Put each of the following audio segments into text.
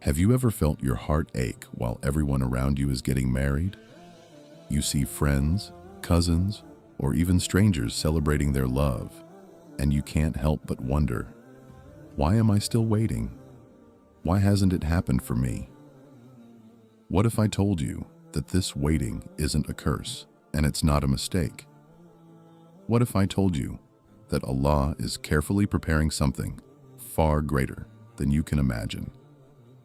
Have you ever felt your heart ache while everyone around you is getting married? You see friends, cousins, or even strangers celebrating their love, and you can't help but wonder, why am I still waiting? Why hasn't it happened for me? What if I told you that this waiting isn't a curse and it's not a mistake? What if I told you that Allah is carefully preparing something far greater than you can imagine,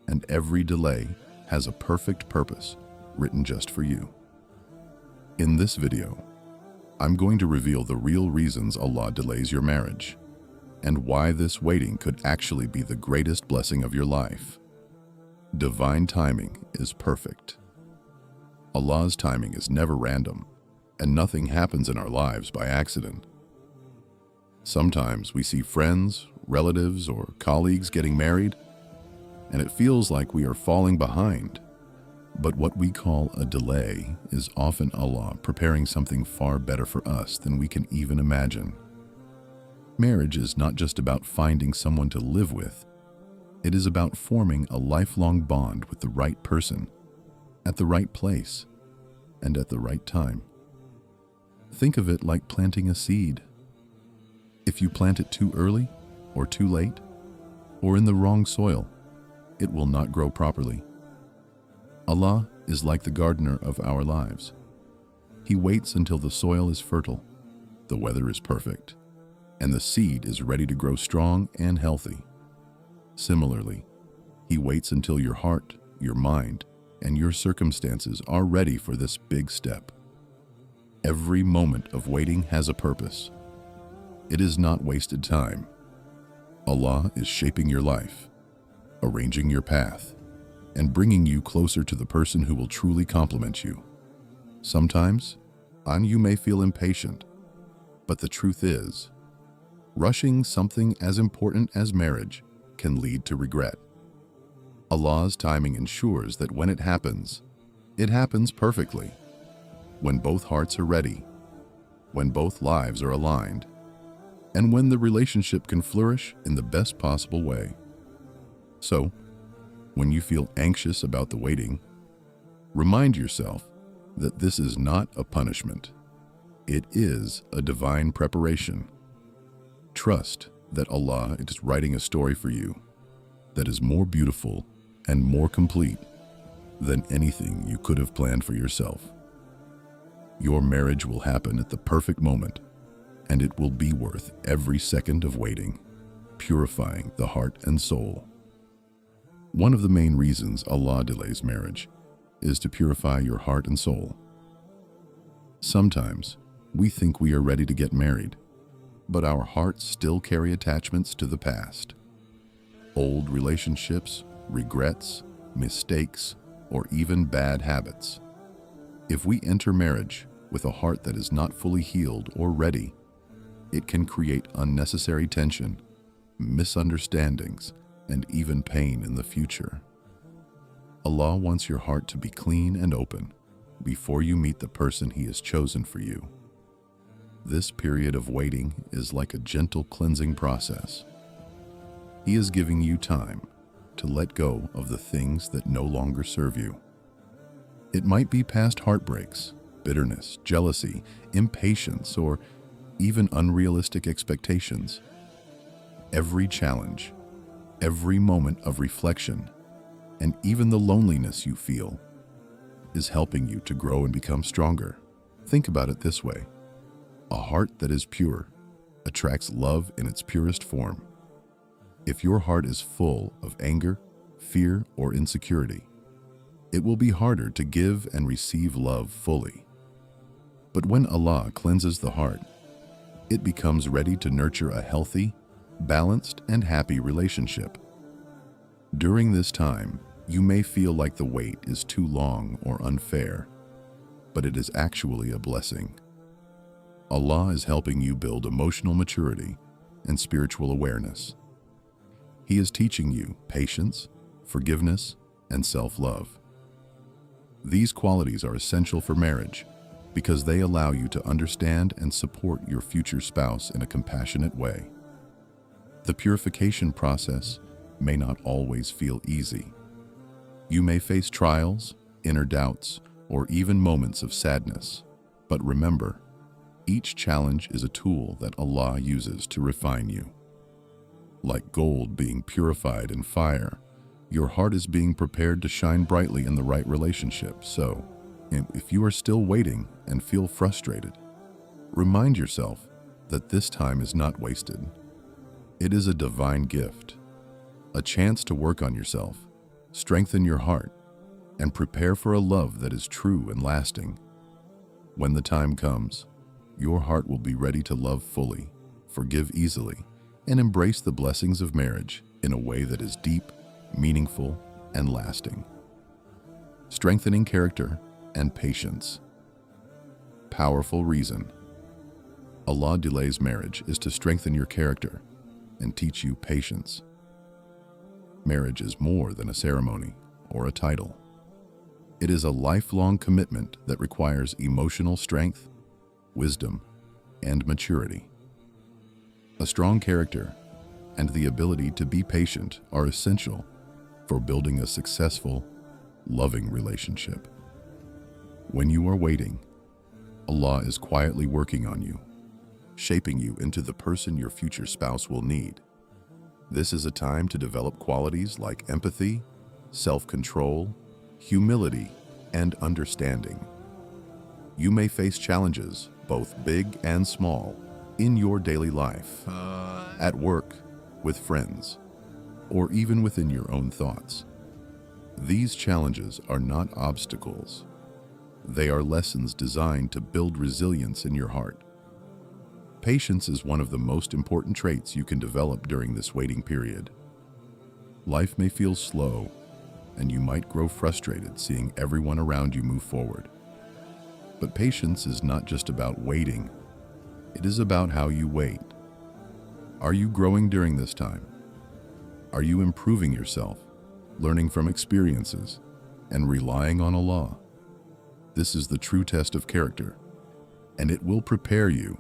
and every delay has a perfect purpose written just for you? In this video, I'm going to reveal the real reasons Allah delays your marriage and why this waiting could actually be the greatest blessing of your life. Divine timing is perfect. Allah's timing is never random, and nothing happens in our lives by accident. Sometimes we see friends, relatives, or colleagues getting married, and it feels like we are falling behind. But what we call a delay is often Allah preparing something far better for us than we can even imagine. Marriage is not just about finding someone to live with. It is about forming a lifelong bond with the right person, at the right place, and at the right time. Think of it like planting a seed. If you plant it too early, or too late, or in the wrong soil, it will not grow properly. Allah is like the gardener of our lives. He waits until the soil is fertile, the weather is perfect, and the seed is ready to grow strong and healthy. Similarly, He waits until your heart, your mind, and your circumstances are ready for this big step. Every moment of waiting has a purpose. It is not wasted time. Allah is shaping your life, arranging your path, and bringing you closer to the person who will truly complement you. Sometimes, you may feel impatient, but the truth is, rushing something as important as marriage can lead to regret. Allah's timing ensures that when it happens perfectly, when both hearts are ready, when both lives are aligned, and when the relationship can flourish in the best possible way. So, when you feel anxious about the waiting, remind yourself that this is not a punishment. It is a divine preparation. Trust that Allah is writing a story for you that is more beautiful and more complete than anything you could have planned for yourself. Your marriage will happen at the perfect moment, and it will be worth every second of waiting, purifying the heart and soul. One of the main reasons Allah delays marriage is to purify your heart and soul. Sometimes we think we are ready to get married, but our hearts still carry attachments to the past. Old relationships, regrets, mistakes, or even bad habits. If we enter marriage with a heart that is not fully healed or ready, it can create unnecessary tension, misunderstandings, and even pain in the future. Allah wants your heart to be clean and open before you meet the person He has chosen for you. This period of waiting is like a gentle cleansing process. He is giving you time to let go of the things that no longer serve you. It might be past heartbreaks, bitterness, jealousy, impatience, or even unrealistic expectations. Every challenge, every moment of reflection, and even the loneliness you feel is helping you to grow and become stronger. Think about it this way. A heart that is pure attracts love in its purest form. If your heart is full of anger, fear, or insecurity, it will be harder to give and receive love fully. But when Allah cleanses the heart, it becomes ready to nurture a healthy, balanced, and happy relationship. During this time, you may feel like the wait is too long or unfair, but it is actually a blessing. Allah is helping you build emotional maturity and spiritual awareness. He is teaching you patience, forgiveness, and self-love. These qualities are essential for marriage because they allow you to understand and support your future spouse in a compassionate way. The purification process may not always feel easy, You may face trials, inner doubts, or even moments of sadness. But remember, each challenge is a tool that Allah uses to refine you. Like gold being purified in fire, your heart is being prepared to shine brightly in the right relationship. So, if you are still waiting and feel frustrated, remind yourself that this time is not wasted. It is a divine gift, a chance to work on yourself, strengthen your heart, and prepare for a love that is true and lasting. When the time comes, your heart will be ready to love fully, forgive easily, and embrace the blessings of marriage in a way that is deep, meaningful, and lasting. Strengthening character and patience. Powerful reason. Allah delays marriage is to strengthen your character and teach you patience. Marriage is more than a ceremony or a title. It is a lifelong commitment that requires emotional strength, wisdom, and maturity. A strong character and the ability to be patient are essential for building a successful, loving relationship. When you are waiting, Allah is quietly working on you, shaping you into the person your future spouse will need. This is a time to develop qualities like empathy, self-control, humility, and understanding. You may face challenges, both big and small, in your daily life, at work, with friends, or even within your own thoughts. These challenges are not obstacles. They are lessons designed to build resilience in your heart. Patience is one of the most important traits you can develop during this waiting period. Life may feel slow, and you might grow frustrated seeing everyone around you move forward. But patience is not just about waiting. It is about how you wait. Are you growing during this time? Are you improving yourself, learning from experiences, and relying on Allah? This is the true test of character, and it will prepare you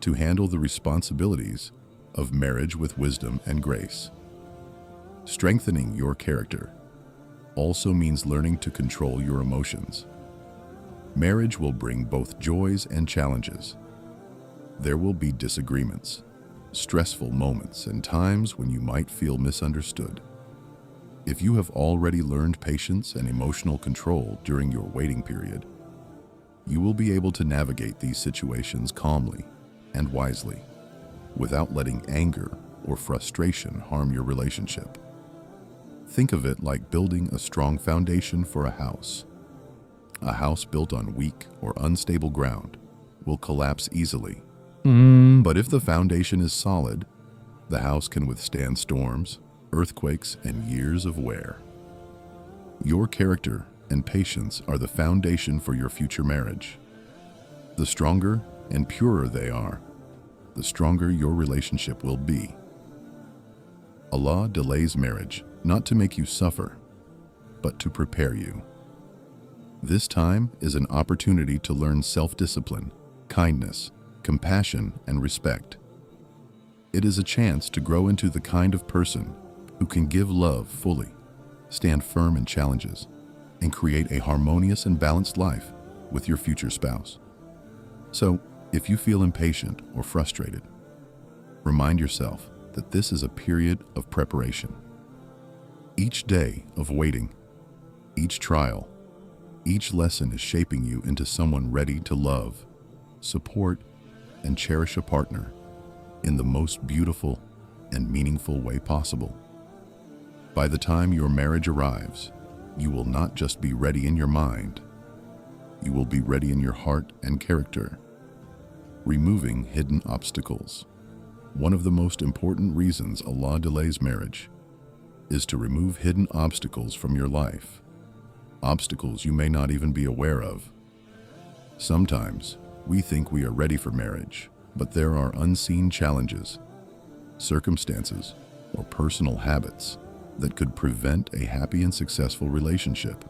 to handle the responsibilities of marriage with wisdom and grace. Strengthening your character also means learning to control your emotions. Marriage will bring both joys and challenges. There will be disagreements, stressful moments, and times when you might feel misunderstood. If you have already learned patience and emotional control during your waiting period, you will be able to navigate these situations calmly and wisely, without letting anger or frustration harm your relationship. Think of it like building a strong foundation for a house. A house built on weak or unstable ground will collapse easily. But if the foundation is solid, the house can withstand storms, earthquakes, and years of wear. Your character and patience are the foundation for your future marriage. The stronger and purer they are, the stronger your relationship will be. Allah delays marriage not to make you suffer, but to prepare you. This time is an opportunity to learn self-discipline, kindness, compassion, and respect. It is a chance to grow into the kind of person who can give love fully, stand firm in challenges, and create a harmonious and balanced life with your future spouse. So, if you feel impatient or frustrated, remind yourself that this is a period of preparation. Each day of waiting, each trial, each lesson is shaping you into someone ready to love, support, and cherish a partner in the most beautiful and meaningful way possible. By the time your marriage arrives, you will not just be ready in your mind, you will be ready in your heart and character. Removing hidden obstacles. One of the most important reasons Allah delays marriage is to remove hidden obstacles from your life. Obstacles you may not even be aware of. Sometimes we think we are ready for marriage, but there are unseen challenges, circumstances, or personal habits that could prevent a happy and successful relationship.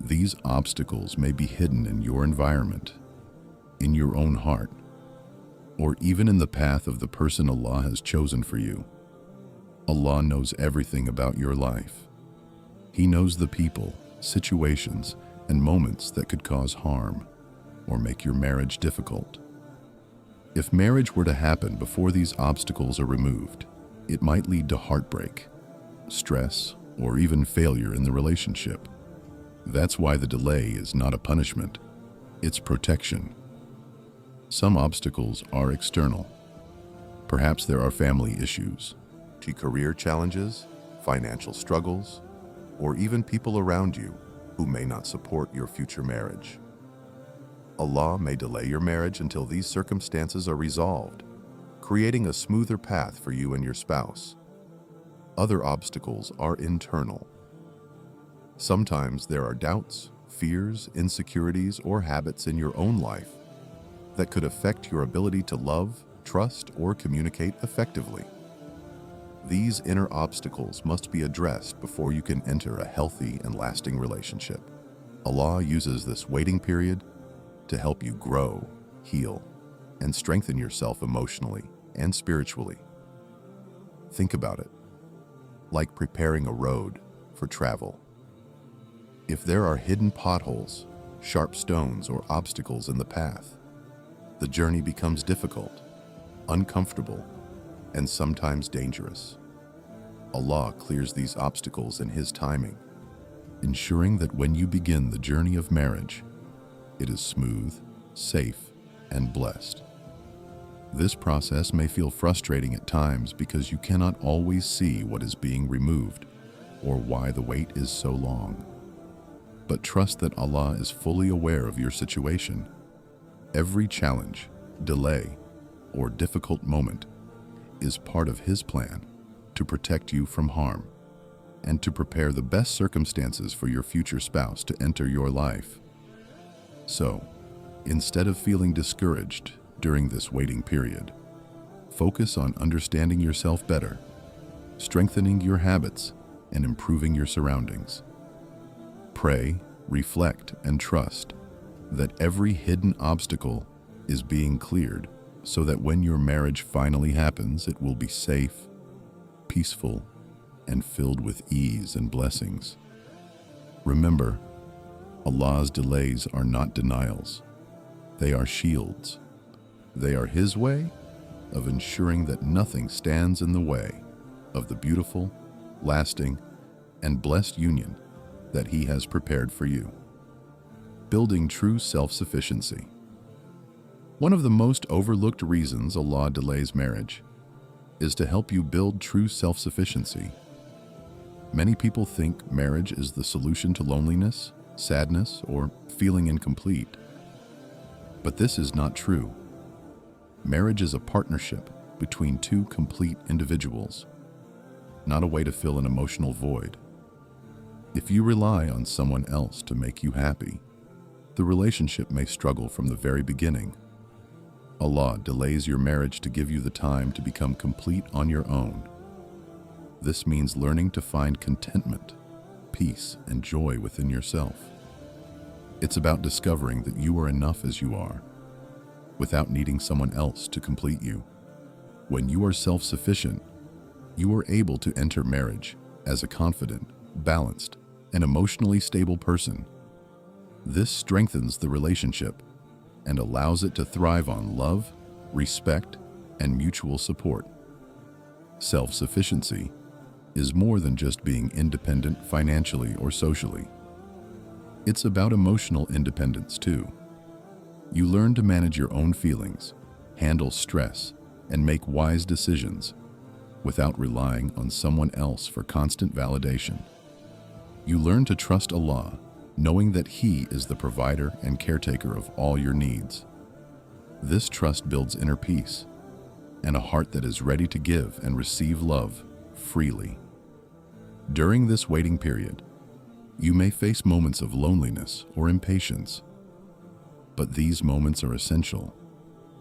These obstacles may be hidden in your environment, in your own heart, or even in the path of the person Allah has chosen for you. Allah knows everything about your life. He knows the people, situations, and moments that could cause harm or make your marriage difficult. If marriage were to happen before these obstacles are removed, it might lead to heartbreak, stress, or even failure in the relationship. That's why the delay is not a punishment, it's protection. Some obstacles are external. Perhaps there are family issues, career challenges, financial struggles, or even people around you who may not support your future marriage. Allah may delay your marriage until these circumstances are resolved, creating a smoother path for you and your spouse. Other obstacles are internal. Sometimes there are doubts, fears, insecurities, or habits in your own life that could affect your ability to love, trust, or communicate effectively. These inner obstacles must be addressed before you can enter a healthy and lasting relationship. Allah uses this waiting period to help you grow, heal, and strengthen yourself emotionally and spiritually. Think about it, like preparing a road for travel. If there are hidden potholes, sharp stones, or obstacles in the path, the journey becomes difficult, uncomfortable, and sometimes dangerous. Allah clears these obstacles in His timing, ensuring that when you begin the journey of marriage, it is smooth, safe, and blessed. This process may feel frustrating at times because you cannot always see what is being removed or why the wait is so long. But trust that Allah is fully aware of your situation. Every challenge, delay, or difficult moment is part of His plan to protect you from harm and to prepare the best circumstances for your future spouse to enter your life. So, instead of feeling discouraged during this waiting period, focus on understanding yourself better, strengthening your habits, and improving your surroundings. Pray, reflect, and trust that every hidden obstacle is being cleared so that when your marriage finally happens, it will be safe, peaceful, and filled with ease and blessings. Remember, Allah's delays are not denials. They are shields. They are His way of ensuring that nothing stands in the way of the beautiful, lasting, and blessed union that He has prepared for you. Building true self-sufficiency. One of the most overlooked reasons Allah delays marriage is to help you build true self-sufficiency. Many people think marriage is the solution to loneliness, sadness, or feeling incomplete. But this is not true. Marriage is a partnership between two complete individuals, not a way to fill an emotional void. If you rely on someone else to make you happy, the relationship may struggle from the very beginning. Allah delays your marriage to give you the time to become complete on your own. This means learning to find contentment, peace, and joy within yourself. It's about discovering that you are enough as you are, without needing someone else to complete you. When you are self-sufficient, you are able to enter marriage as a confident, balanced, and emotionally stable person. This strengthens the relationship and allows it to thrive on love, respect, and mutual support. Self-sufficiency is more than just being independent financially or socially. It's about emotional independence too. You learn to manage your own feelings, handle stress, and make wise decisions without relying on someone else for constant validation. You learn to trust Allah, knowing that He is the provider and caretaker of all your needs. This trust builds inner peace and a heart that is ready to give and receive love freely. During this waiting period, you may face moments of loneliness or impatience, but these moments are essential.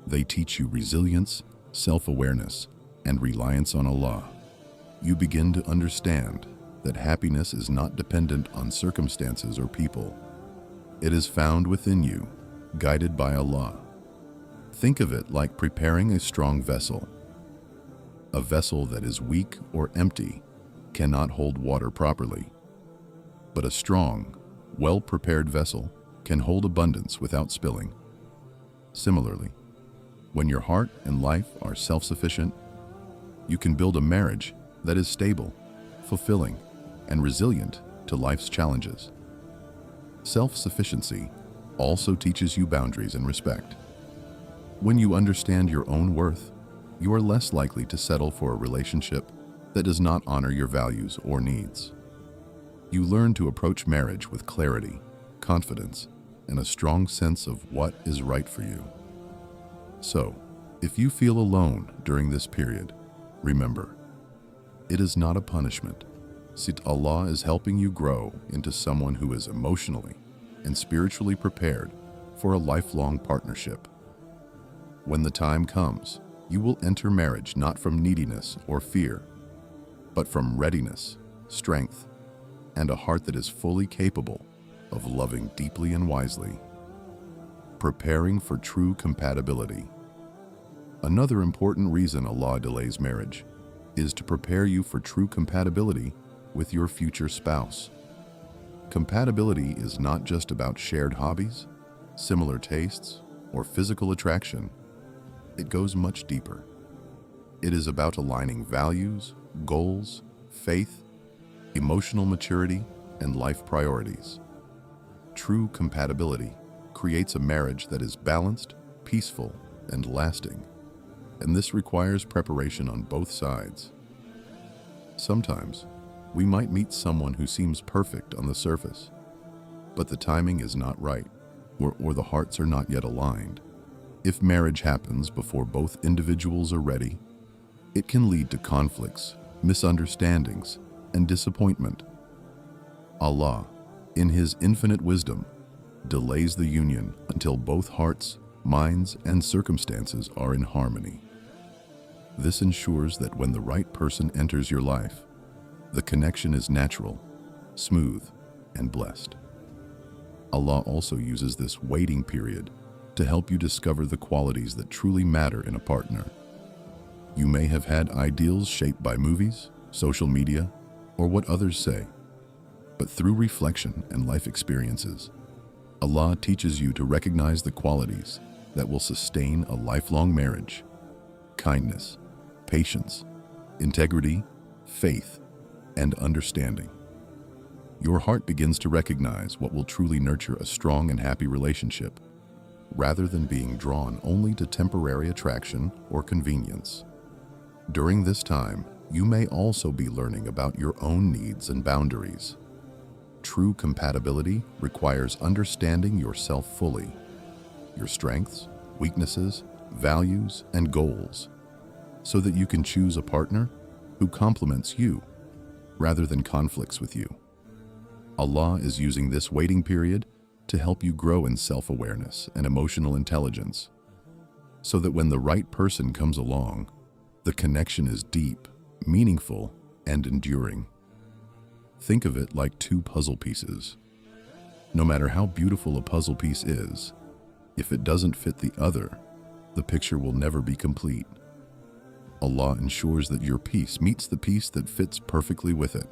They teach you resilience, self-awareness, and reliance on Allah. You begin to understand that happiness is not dependent on circumstances or people. It is found within you, guided by Allah. Think of it like preparing a strong vessel. A vessel that is weak or empty cannot hold water properly. but a strong, well-prepared vessel can hold abundance without spilling. Similarly, when your heart and life are self-sufficient, you can build a marriage that is stable, fulfilling, and resilient to life's challenges. Self-sufficiency also teaches you boundaries and respect. When you understand your own worth, you are less likely to settle for a relationship that does not honor your values or needs. You learn to approach marriage with clarity, confidence, and a strong sense of what is right for you. So, if you feel alone during this period, remember, it is not a punishment. Allah is helping you grow into someone who is emotionally and spiritually prepared for a lifelong partnership. When the time comes, you will enter marriage not from neediness or fear, but from readiness, strength, and a heart that is fully capable of loving deeply and wisely. Preparing for true compatibility. Another important reason Allah delays marriage is to prepare you for true compatibility with your future spouse. Compatibility is not just about shared hobbies, similar tastes, or physical attraction. It goes much deeper. It is about aligning values, goals, faith, emotional maturity, and life priorities. True compatibility creates a marriage that is balanced, peaceful, and lasting, and this requires preparation on both sides. Sometimes, we might meet someone who seems perfect on the surface, but the timing is not right, or the hearts are not yet aligned. If marriage happens before both individuals are ready, it can lead to conflicts, misunderstandings, and disappointment. Allah, in His infinite wisdom, delays the union until both hearts, minds, and circumstances are in harmony. This ensures that when the right person enters your life, the connection is natural, smooth, and blessed. Allah also uses this waiting period to help you discover the qualities that truly matter in a partner. You may have had ideals shaped by movies, social media, or what others say, but through reflection and life experiences, Allah teaches you to recognize the qualities that will sustain a lifelong marriage: kindness, patience, integrity, faith, and understanding. Your heart begins to recognize what will truly nurture a strong and happy relationship, rather than being drawn only to temporary attraction or convenience. During this time, you may also be learning about your own needs and boundaries. True compatibility requires understanding yourself fully, your strengths, weaknesses, values, and goals, so that you can choose a partner who complements you rather than conflicts with you. Allah is using this waiting period to help you grow in self-awareness and emotional intelligence, so that when the right person comes along, the connection is deep, meaningful, and enduring. Think of it like two puzzle pieces. No matter how beautiful a puzzle piece is, if it doesn't fit the other, the picture will never be complete. Allah ensures that your piece meets the piece that fits perfectly with it,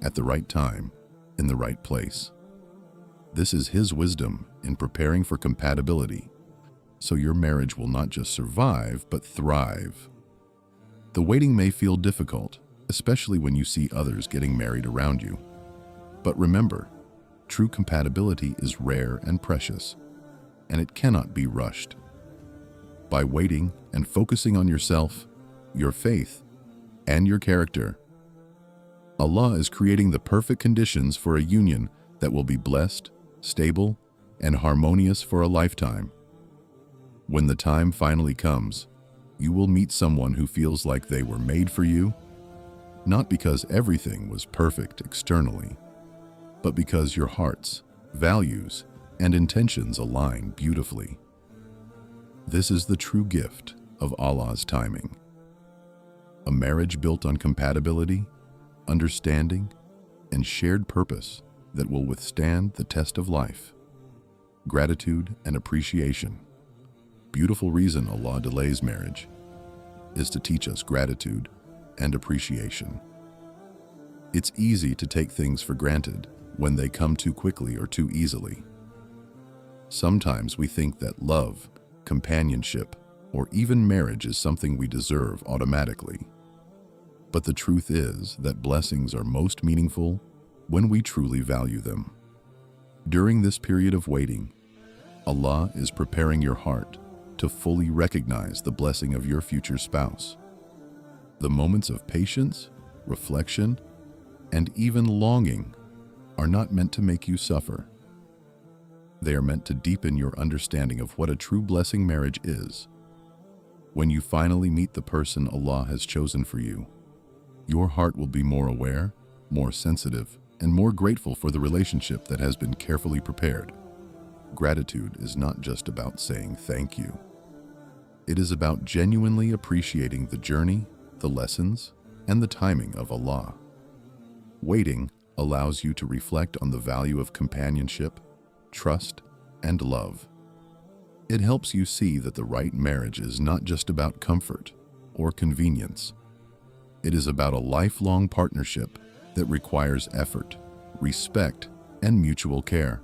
at the right time, in the right place. This is His wisdom in preparing for compatibility, so your marriage will not just survive, but thrive. The waiting may feel difficult, especially when you see others getting married around you. But remember, true compatibility is rare and precious, and it cannot be rushed. By waiting and focusing on yourself, your faith, and your character, Allah is creating the perfect conditions for a union that will be blessed, stable, and harmonious for a lifetime. When the time finally comes, you will meet someone who feels like they were made for you, not because everything was perfect externally, but because your hearts, values, and intentions align beautifully. This is the true gift of Allah's timing. A marriage built on compatibility, understanding, and shared purpose that will withstand the test of life. Gratitude and appreciation. Beautiful reason Allah delays marriage is to teach us gratitude and appreciation. It's easy to take things for granted when they come too quickly or too easily. Sometimes we think that love, companionship, or even marriage is something we deserve automatically. But the truth is that blessings are most meaningful when we truly value them. During this period of waiting, Allah is preparing your heart to fully recognize the blessing of your future spouse. The moments of patience, reflection, and even longing are not meant to make you suffer. They are meant to deepen your understanding of what a true blessing marriage is. When you finally meet the person Allah has chosen for you, your heart will be more aware, more sensitive, and more grateful for the relationship that has been carefully prepared. Gratitude is not just about saying thank you. It is about genuinely appreciating the journey, the lessons, and the timing of Allah. Waiting allows you to reflect on the value of companionship, trust, and love. It helps you see that the right marriage is not just about comfort or convenience. It is about a lifelong partnership that requires effort, respect, and mutual care.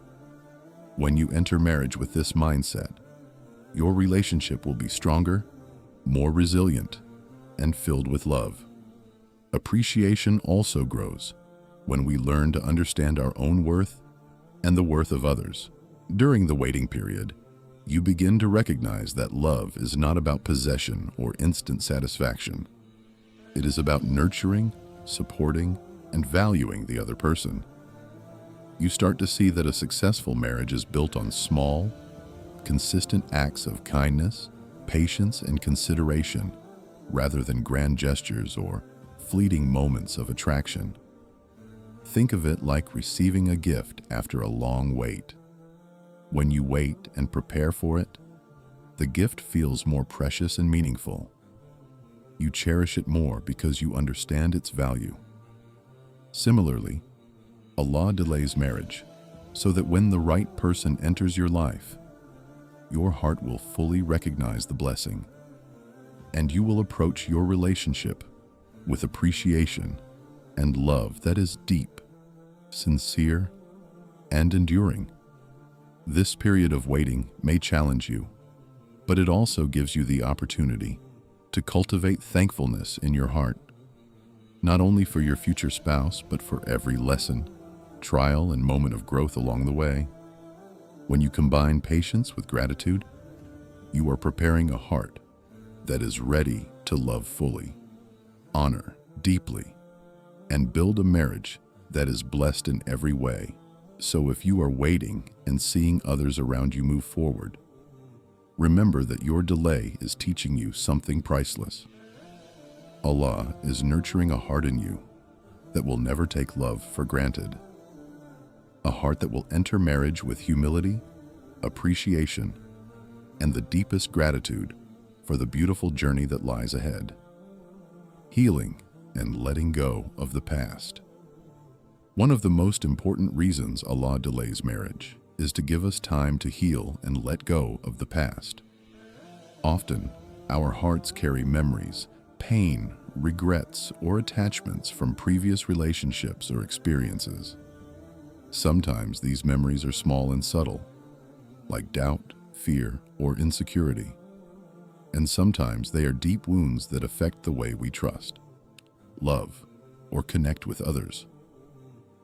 When you enter marriage with this mindset, your relationship will be stronger, more resilient, and filled with love. Appreciation also grows when we learn to understand our own worth and the worth of others. During the waiting period, you begin to recognize that love is not about possession or instant satisfaction. It is about nurturing, supporting, and valuing the other person. You start to see that a successful marriage is built on small, consistent acts of kindness, patience, and consideration, rather than grand gestures or fleeting moments of attraction. Think of it like receiving a gift after a long wait. When you wait and prepare for it, the gift feels more precious and meaningful. You cherish it more because you understand its value. Similarly, Allah delays marriage so that when the right person enters your life, your heart will fully recognize the blessing, and you will approach your relationship with appreciation and love that is deep, sincere, and enduring. This period of waiting may challenge you, but it also gives you the opportunity to cultivate thankfulness in your heart, not only for your future spouse, but for every lesson, trial, and moment of growth along the way. When you combine patience with gratitude, you are preparing a heart that is ready to love fully, honor deeply, and build a marriage that is blessed in every way. So if you are waiting and seeing others around you move forward, remember that your delay is teaching you something priceless. Allah is nurturing a heart in you that will never take love for granted. A heart that will enter marriage with humility, appreciation, and the deepest gratitude for the beautiful journey that lies ahead. Healing and letting go of the past. One of the most important reasons Allah delays marriage is to give us time to heal and let go of the past. Often, our hearts carry memories, pain, regrets, or attachments from previous relationships or experiences. Sometimes these memories are small and subtle, like doubt, fear, or insecurity. And sometimes they are deep wounds that affect the way we trust, love, or connect with others.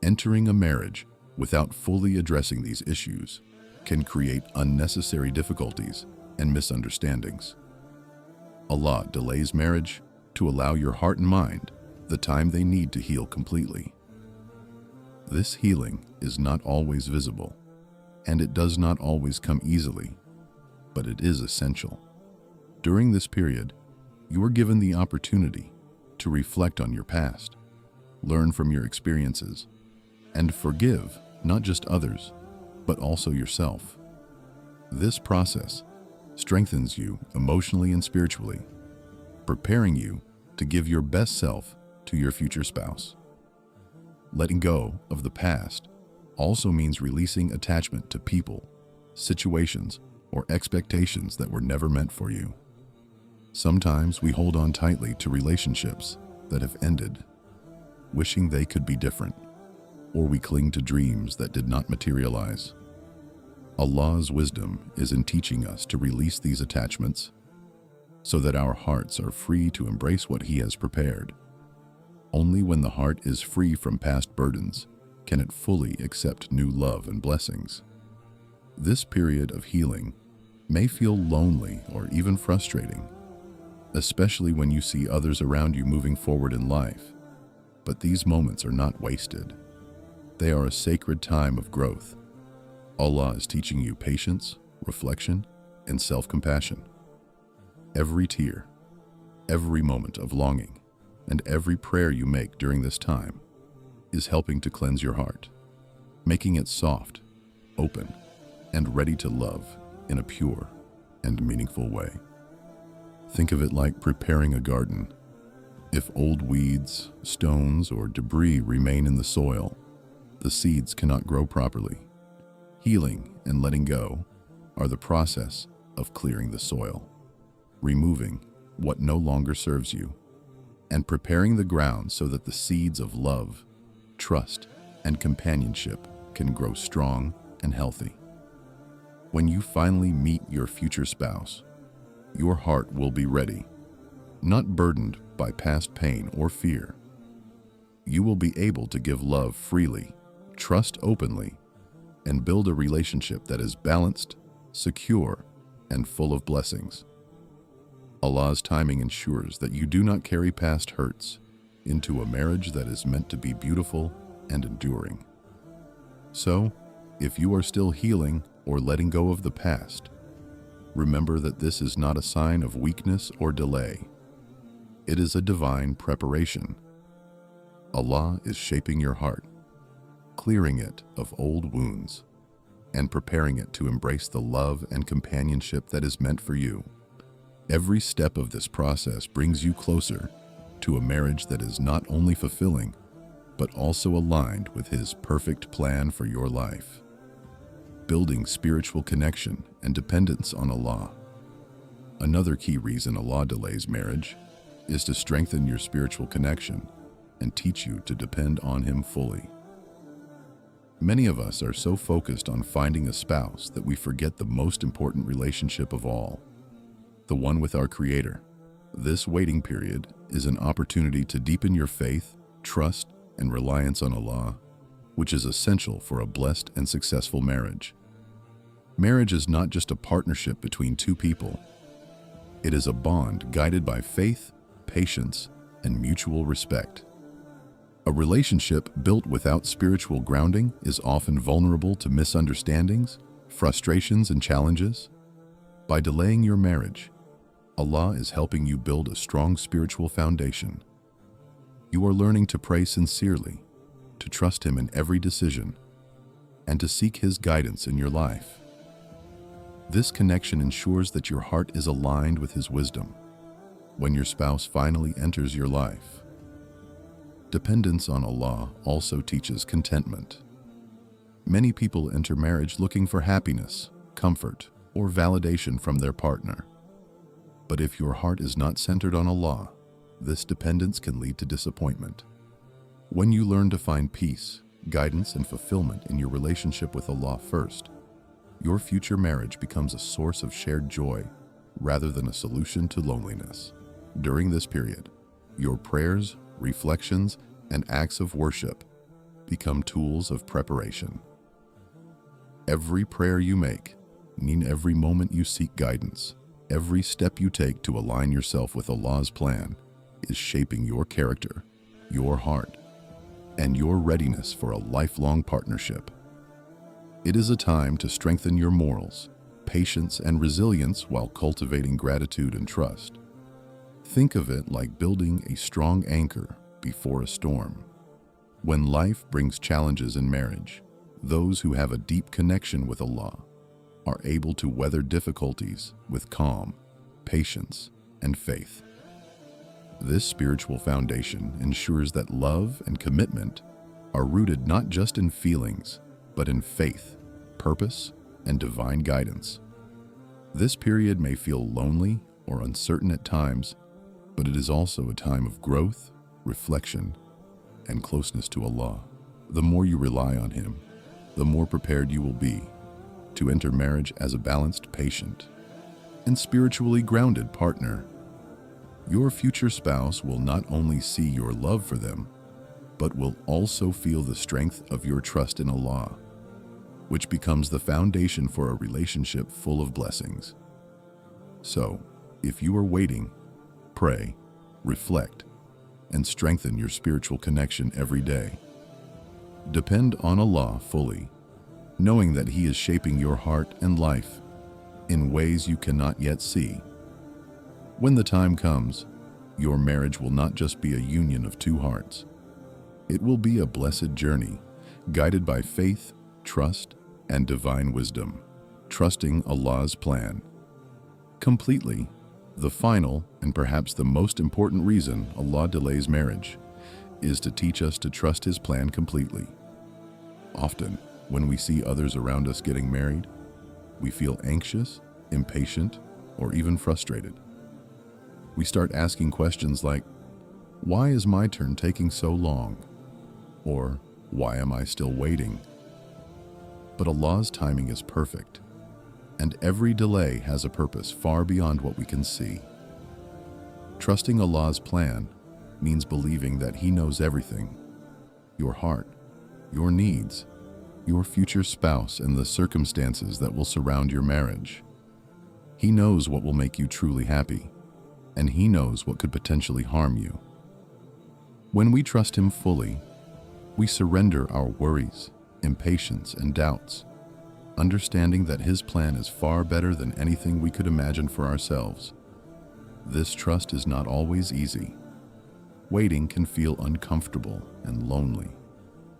Entering a marriage without fully addressing these issues can create unnecessary difficulties and misunderstandings. Allah delays marriage to allow your heart and mind the time they need to heal completely. This healing is not always visible, and it does not always come easily, but it is essential. During this period, you are given the opportunity to reflect on your past, learn from your experiences, and forgive not just others, but also yourself. This process strengthens you emotionally and spiritually, preparing you to give your best self to your future spouse. Letting go of the past also means releasing attachment to people, situations, or expectations that were never meant for you. Sometimes we hold on tightly to relationships that have ended, wishing they could be different. or we cling to dreams that did not materialize. Allah's wisdom is in teaching us to release these attachments so that our hearts are free to embrace what He has prepared. Only when the heart is free from past burdens can it fully accept new love and blessings. This period of healing may feel lonely or even frustrating, especially when you see others around you moving forward in life. But these moments are not wasted. They are a sacred time of growth. Allah is teaching you patience, reflection, and self-compassion. Every tear, every moment of longing, and every prayer you make during this time is helping to cleanse your heart, making it soft, open, and ready to love in a pure and meaningful way. Think of it like preparing a garden. If old weeds, stones, or debris remain in the soil, the seeds cannot grow properly. Healing and letting go are the process of clearing the soil, removing what no longer serves you, and preparing the ground so that the seeds of love, trust, and companionship can grow strong and healthy. When you finally meet your future spouse, your heart will be ready, not burdened by past pain or fear. You will be able to give love freely, trust openly, and build a relationship that is balanced, secure, and full of blessings. Allah's timing ensures that you do not carry past hurts into a marriage that is meant to be beautiful and enduring. So, if you are still healing or letting go of the past, remember that this is not a sign of weakness or delay. It is a divine preparation. Allah is shaping your heart, clearing it of old wounds, and preparing it to embrace the love and companionship that is meant for you. Every step of this process brings you closer to a marriage that is not only fulfilling, but also aligned with His perfect plan for your life. Building spiritual connection and dependence on Allah. Another key reason Allah delays marriage is to strengthen your spiritual connection and teach you to depend on Him fully. Many of us are so focused on finding a spouse that we forget the most important relationship of all, the one with our Creator. This waiting period is an opportunity to deepen your faith, trust, and reliance on Allah, which is essential for a blessed and successful marriage. Marriage is not just a partnership between two people. It is a bond guided by faith, patience, and mutual respect. A relationship built without spiritual grounding is often vulnerable to misunderstandings, frustrations, and challenges. By delaying your marriage, Allah is helping you build a strong spiritual foundation. You are learning to pray sincerely, to trust Him in every decision, and to seek His guidance in your life. This connection ensures that your heart is aligned with His wisdom when your spouse finally enters your life. Dependence on Allah also teaches contentment. Many people enter marriage looking for happiness, comfort, or validation from their partner. But if your heart is not centered on Allah, this dependence can lead to disappointment. When you learn to find peace, guidance, and fulfillment in your relationship with Allah first, your future marriage becomes a source of shared joy rather than a solution to loneliness. During this period, your prayers, reflections, and acts of worship become tools of preparation. Every prayer you make, every moment you seek guidance, every step you take to align yourself with Allah's plan is shaping your character, your heart, and your readiness for a lifelong partnership. It is a time to strengthen your morals, patience, and resilience while cultivating gratitude and trust. Think of it like building a strong anchor before a storm. When life brings challenges in marriage, those who have a deep connection with Allah are able to weather difficulties with calm, patience, and faith. This spiritual foundation ensures that love and commitment are rooted not just in feelings, but in faith, purpose, and divine guidance. This period may feel lonely or uncertain at times, but it is also a time of growth, reflection, and closeness to Allah. The more you rely on Him, the more prepared you will be to enter marriage as a balanced, patient, and spiritually grounded partner. Your future spouse will not only see your love for them, but will also feel the strength of your trust in Allah, which becomes the foundation for a relationship full of blessings. So, if you are waiting, pray, reflect, and strengthen your spiritual connection every day. Depend on Allah fully, knowing that He is shaping your heart and life in ways you cannot yet see. When the time comes, your marriage will not just be a union of two hearts. It will be a blessed journey, guided by faith, trust, and divine wisdom, trusting Allah's plan. Completely, the final and perhaps the most important reason Allah delays marriage is to teach us to trust His plan completely. Often, when we see others around us getting married, we feel anxious, impatient, or even frustrated. We start asking questions like, why is my turn taking so long? Or, why am I still waiting? But Allah's timing is perfect, and every delay has a purpose far beyond what we can see. Trusting Allah's plan means believing that He knows everything: your heart, your needs, your future spouse, and the circumstances that will surround your marriage. He knows what will make you truly happy, and He knows what could potentially harm you. When we trust Him fully, we surrender our worries, impatience, and doubts, understanding that His plan is far better than anything we could imagine for ourselves. This trust is not always easy. Waiting can feel uncomfortable and lonely,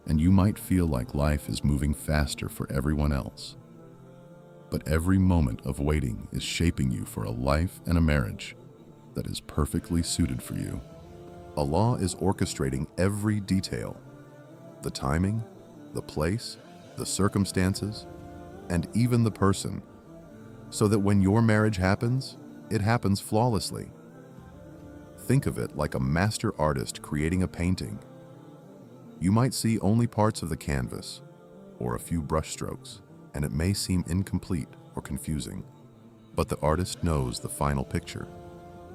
and you might feel like life is moving faster for everyone else. But every moment of waiting is shaping you for a life and a marriage that is perfectly suited for you. Allah is orchestrating every detail: the timing, the place, the circumstances, and even the person, so that when your marriage happens, it happens flawlessly. Think of it like a master artist creating a painting. You might see only parts of the canvas or a few brushstrokes, and it may seem incomplete or confusing, but the artist knows the final picture,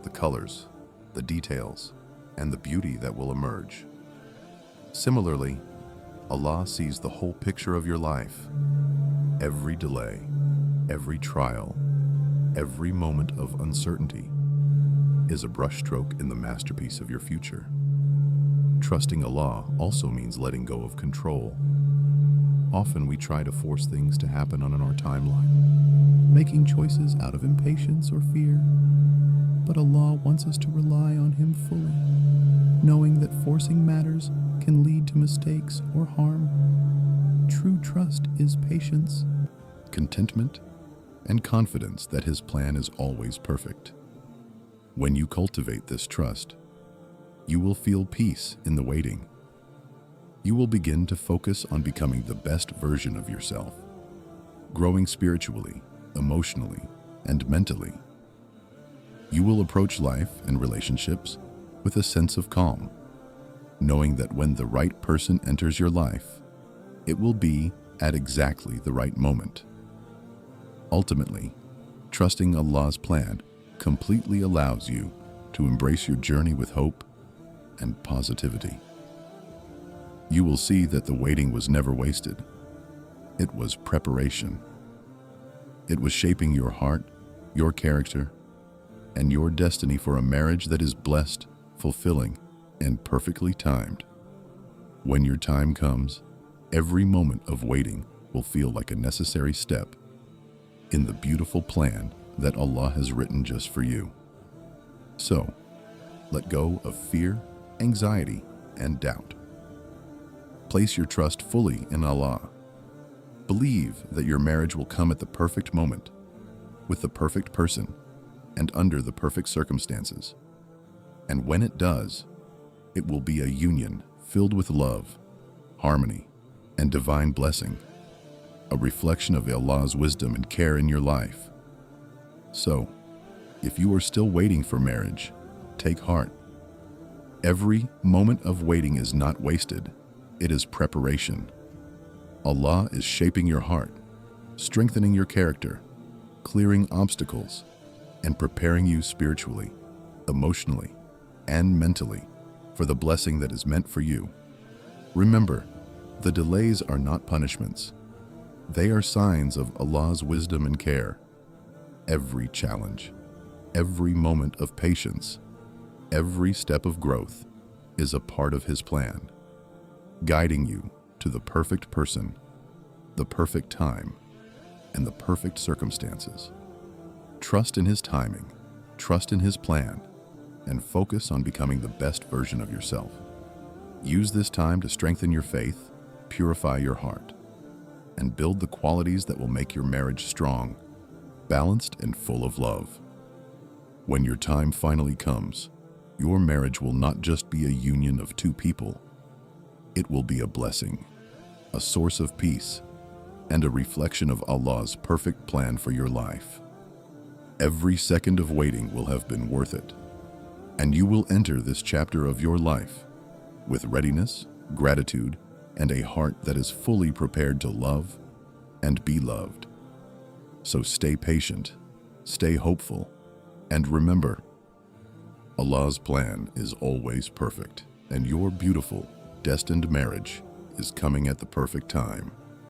the colors, the details, and the beauty that will emerge. Similarly, Allah sees the whole picture of your life. Every delay, every trial, every moment of uncertainty is a brushstroke in the masterpiece of your future. Trusting Allah also means letting go of control. Often we try to force things to happen on our timeline, making choices out of impatience or fear. But Allah wants us to rely on Him fully, knowing that forcing matters can lead to mistakes or harm. True trust is patience, contentment, and confidence that His plan is always perfect. When you cultivate this trust, you will feel peace in the waiting. You will begin to focus on becoming the best version of yourself, growing spiritually, emotionally, and mentally. You will approach life and relationships with a sense of calm, knowing that when the right person enters your life, it will be at exactly the right moment. Ultimately, trusting Allah's plan completely allows you to embrace your journey with hope and positivity. You will see that the waiting was never wasted. It was preparation. It was shaping your heart, your character, and your destiny for a marriage that is blessed, fulfilling, and perfectly timed. When your time comes, every moment of waiting will feel like a necessary step in the beautiful plan that Allah has written just for you. So, let go of fear, anxiety, and doubt. Place your trust fully in Allah. Believe that your marriage will come at the perfect moment, with the perfect person, and under the perfect circumstances. And when it does, it will be a union filled with love, harmony, and divine blessing, a reflection of Allah's wisdom and care in your life. So, if you are still waiting for marriage, take heart. Every moment of waiting is not wasted. It is preparation. Allah is shaping your heart, strengthening your character, clearing obstacles, and preparing you spiritually, emotionally, and mentally for the blessing that is meant for you. Remember, the delays are not punishments. They are signs of Allah's wisdom and care. Every challenge, every moment of patience, every step of growth is a part of His plan, guiding you to the perfect person, the perfect time, and the perfect circumstances. Trust in His timing, trust in His plan, and focus on becoming the best version of yourself. Use this time to strengthen your faith, purify your heart, and build the qualities that will make your marriage strong, balanced, and full of love. When your time finally comes, your marriage will not just be a union of two people. It will be a blessing, a source of peace, and a reflection of Allah's perfect plan for your life. Every second of waiting will have been worth it, and you will enter this chapter of your life with readiness, gratitude, and a heart that is fully prepared to love and be loved. So stay patient, stay hopeful, and remember, Allah's plan is always perfect, and your beautiful, destined marriage is coming at the perfect time.